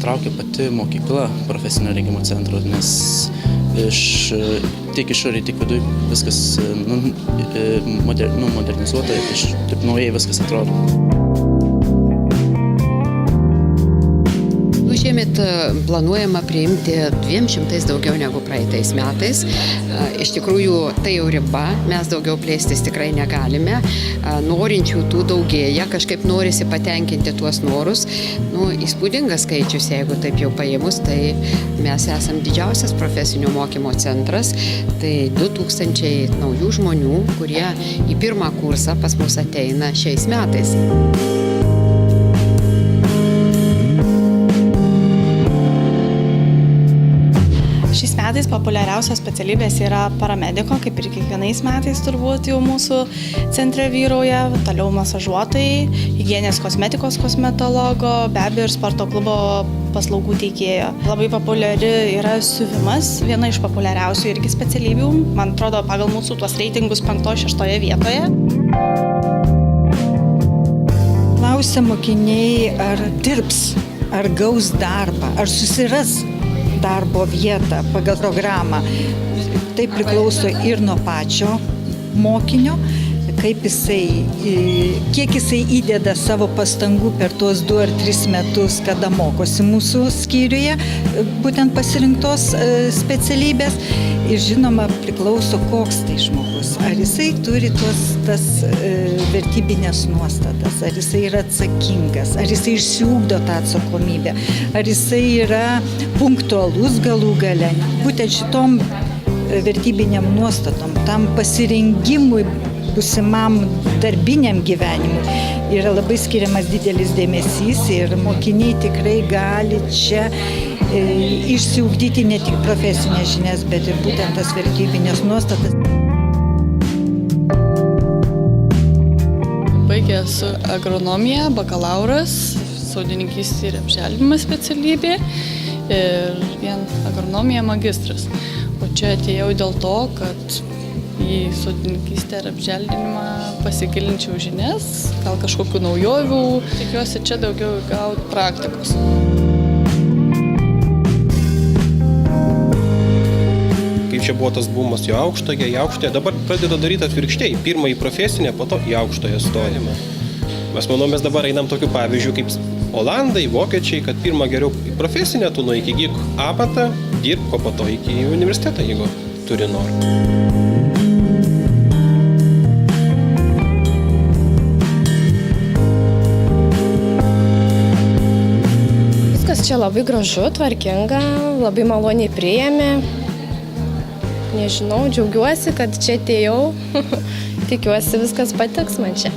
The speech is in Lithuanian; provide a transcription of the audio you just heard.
patraukė pati mokykla profesinio rengimo centro, nes tiek išorėje, tiek viduje viskas modernizuota, taip naujai viskas atrodo. Šiemet planuojama priimti 200 daugiau negu praeitais metais. Iš tikrųjų, tai jau riba, mes daugiau plėstis tikrai negalime. Norinčių tų daugėja, kažkaip norisi patenkinti tuos norus. Įspūdingas skaičius, jeigu taip jau paėmus, tai mes esam didžiausias profesinio mokymo centras. Tai 2000 naujų žmonių, kurie į pirmą kursą pas mus ateina šiais metais. Šiais metais populiariausios specialybės yra paramediko, kaip ir kiekvienais metais turbūt jau mūsų centre vyrauja, toliau masažuotojai, higieninės kosmetikos kosmetologo, be abejo ir sporto klubo paslaugų teikėjo. Labai populiari yra siuvimas, viena iš populiariausių irgi specialybių, man atrodo, pagal mūsų tuos reitingus 5-6 vietoje. Klausia mokiniai, ar dirbs, ar gaus darbą, ar susiras darbo vietą pagal programą. Tai priklauso ir nuo pačio mokinio, kiek jisai įdeda savo pastangų per tuos 2 ar 3 metus, kada mokosi mūsų skyriuje, būtent pasirinktos specialybės. Ir žinoma, priklauso, koks tai žmogus. Ar jisai turi tas vertybinės nuostatas, ar jisai yra atsakingas, ar jisai išsiugdo tą atsakomybę, ar jisai yra punktualus galų gale. Būtent šitom vertybiniam nuostatom, tam pasirengimui būsimam darbiniam gyvenimui yra labai skiriamas didelis dėmesys ir mokiniai tikrai gali čia išsiugdyti ne tik profesinės žinias, bet ir būtent tas vertybinės nuostatas. Baigė su agronomija, bakalauras, sodininkystė ir apželdinimas specialybė ir vien agronomija magistras. O čia atėjau dėl to, kad į sodininkystę ir apželdinimą pasigilinčiau žinias, gal kažkokių naujovių, tikiuosi čia daugiau gauti praktikos. Kaip čia buvo tas bumas į aukštąją, dabar pradeda daryti atvirkščiai, pirmą į profesinę, po to į aukštąją stojimą. Mes dabar einam tokiu pavyzdžiu kaip Olandai, Vokiečiai, kad pirmą geriau į profesinę, tu nueik įgyk amatą, dirbk, o po to iki universitetą, jeigu turi norą. Čia labai gražu, tvarkinga, labai maloniai priėmė. Nežinau, džiaugiuosi, kad čia atėjau. Tikiuosi, viskas patiks man čia.